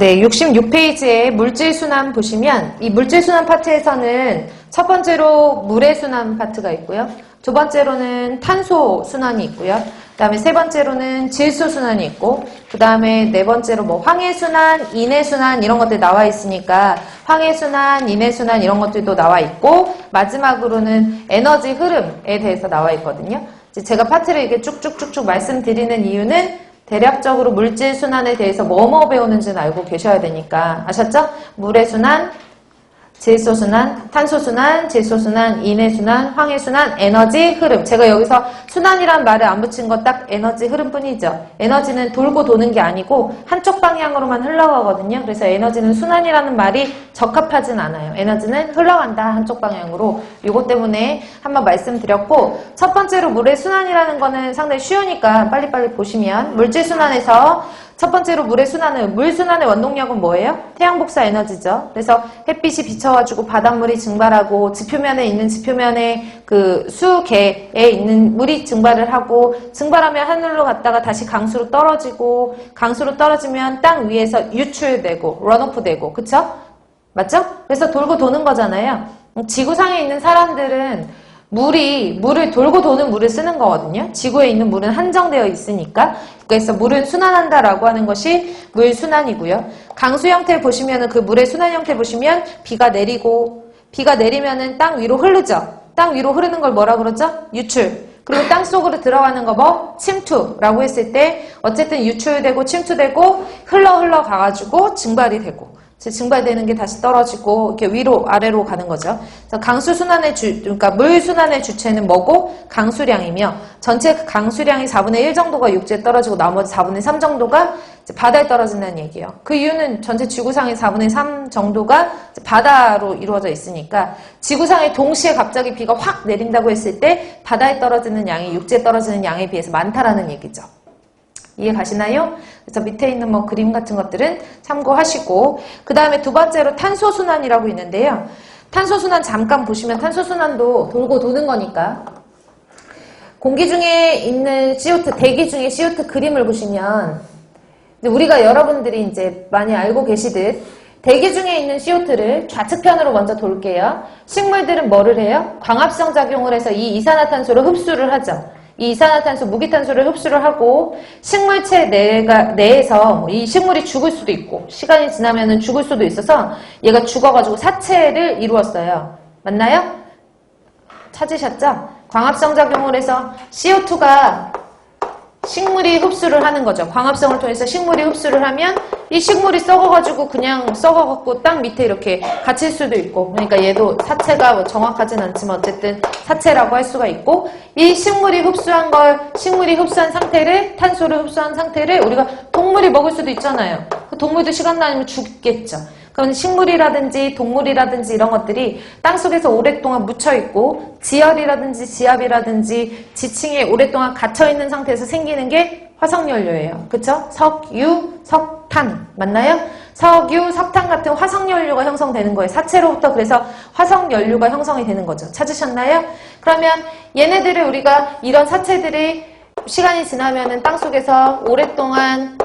네, 66페이지에 물질순환 보시면 이 물질순환 파트에서는 첫 번째로 물의 순환 파트가 있고요. 두 번째로는 탄소 순환이 있고요. 그 다음에 세 번째로는 질소 순환이 있고, 그 다음에 네 번째로 뭐 황해 순환, 인해 순환 이런 것들 나와 있으니까 황해 순환, 인해 순환 이런 것들도 나와 있고, 마지막으로는 에너지 흐름에 대해서 나와 있거든요. 제가 파트를 이렇게 쭉쭉쭉쭉 말씀드리는 이유는 대략적으로 물질 순환에 대해서 뭐뭐 배우는지는 알고 계셔야 되니까. 아셨죠? 물의 순환, 질소 순환, 탄소 순환, 질소 순환, 인해 순환, 황해 순환, 에너지 흐름. 제가 여기서 순환이란 말을 안 붙인 거 딱 에너지 흐름뿐이죠. 에너지는 돌고 도는 게 아니고 한쪽 방향으로만 흘러가거든요. 그래서 에너지는 순환이라는 말이 적합하진 않아요. 에너지는 흘러간다, 한쪽 방향으로. 이것 때문에 한번 말씀드렸고, 첫 번째로 물의 순환이라는 거는 상당히 쉬우니까 빨리빨리 보시면, 물질 순환에서 첫 번째로 물의 순환은, 물 순환의 원동력은 뭐예요? 태양복사 에너지죠. 그래서 햇빛이 비쳐가지고 바닷물이 증발하고, 지표면에 있는 지표면에 그 수계에 있는 물이 증발을 하고, 증발하면 하늘로 갔다가 다시 강수로 떨어지고, 강수로 떨어지면 땅 위에서 유출되고, 런오프 되고, 그쵸? 맞죠? 그래서 돌고 도는 거잖아요. 지구상에 있는 사람들은 물을 돌고 도는 물을 쓰는 거거든요. 지구에 있는 물은 한정되어 있으니까. 그래서 물은 순환한다라고 하는 것이 물 순환이고요. 강수 형태 보시면은 그 물의 순환 형태 보시면 비가 내리고, 비가 내리면은 땅 위로 흐르죠. 땅 위로 흐르는 걸 뭐라 그러죠? 유출. 그리고 땅 속으로 들어가는 거 뭐? 침투라고 했을 때 어쨌든 유출되고 침투되고 흘러 가가지고 증발이 되고. 증발되는 게 다시 떨어지고 이렇게 위로 아래로 가는 거죠. 그래서 강수 순환의 그러니까 물 순환의 주체는 뭐고? 강수량이며, 전체 강수량이 4분의 1 정도가 육지에 떨어지고 나머지 4분의 3 정도가 바다에 떨어진다는 얘기예요. 그 이유는 전체 지구상의 4분의 3 정도가 바다로 이루어져 있으니까, 지구상에 동시에 갑자기 비가 확 내린다고 했을 때 바다에 떨어지는 양이 육지에 떨어지는 양에 비해서 많다라는 얘기죠. 이해 가시나요? 그래서 밑에 있는 뭐 그림 같은 것들은 참고하시고, 그 다음에 두 번째로 탄소순환이라고 있는데요. 탄소순환 잠깐 보시면, 탄소순환도 돌고 도는 거니까, 공기 중에 있는 CO2, 대기 중에 CO2 그림을 보시면, 우리가 여러분들이 이제 많이 알고 계시듯 대기 중에 있는 CO2를 좌측편으로 먼저 돌게요. 식물들은 뭐를 해요? 광합성 작용을 해서 이 이산화탄소를 흡수를 하죠. 이 이산화탄소, 무기탄소를 흡수를 하고, 식물체 내에서 이 식물이 죽을 수도 있고, 시간이 지나면 죽을 수도 있어서 얘가 죽어가지고 사체를 이루었어요. 맞나요? 찾으셨죠? 광합성 작용을 해서 CO2가 식물이 흡수를 하는 거죠. 광합성을 통해서 식물이 흡수를 하면 이 식물이 썩어가지고 그냥 썩어갖고 땅 밑에 이렇게 갇힐 수도 있고, 그러니까 얘도 사체가 뭐 정확하진 않지만 어쨌든 사체라고 할 수가 있고, 이 식물이 흡수한 상태를, 탄소를 흡수한 상태를 우리가 동물이 먹을 수도 있잖아요. 그 동물도 시간 다니면 죽겠죠. 그럼 식물이라든지 동물이라든지 이런 것들이 땅속에서 오랫동안 묻혀있고, 지열이라든지 지압이라든지 지층에 오랫동안 갇혀있는 상태에서 생기는 게 화석연료예요. 그쵸? 석유, 석탄. 맞나요? 석유, 석탄 같은 화석연료가 형성되는 거예요. 사체로부터. 그래서 화석연료가 형성이 되는 거죠. 찾으셨나요? 그러면 얘네들을 우리가, 이런 사체들이 시간이 지나면은 땅속에서 오랫동안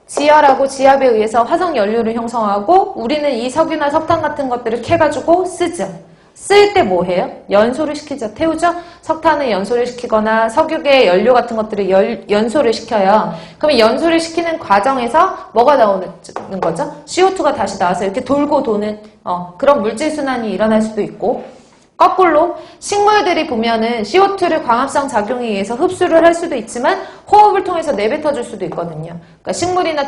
지열하고 지압에 의해서 화석연료를 형성하고, 우리는 이 석유나 석탄 같은 것들을 캐가지고 쓰죠. 쓸 때 뭐 해요? 연소를 시키죠. 태우죠? 석탄을 연소를 시키거나 석유계 연료 같은 것들을 연소를 시켜요. 그러면 연소를 시키는 과정에서 뭐가 나오는 거죠? CO2가 다시 나와서 이렇게 돌고 도는 그런 물질순환이 일어날 수도 있고, 거꾸로 식물들이 보면은 CO2를 광합성 작용에 의해서 흡수를 할 수도 있지만 호흡을 통해서 내뱉어 줄 수도 있거든요. 그러니까 식물이나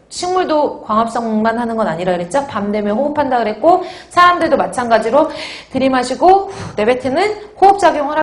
식물도 광합성만 하는 건 아니라 그랬죠? 밤 되면 호흡한다 그랬고, 사람들도 마찬가지로 들이마시고 내뱉는 호흡작용을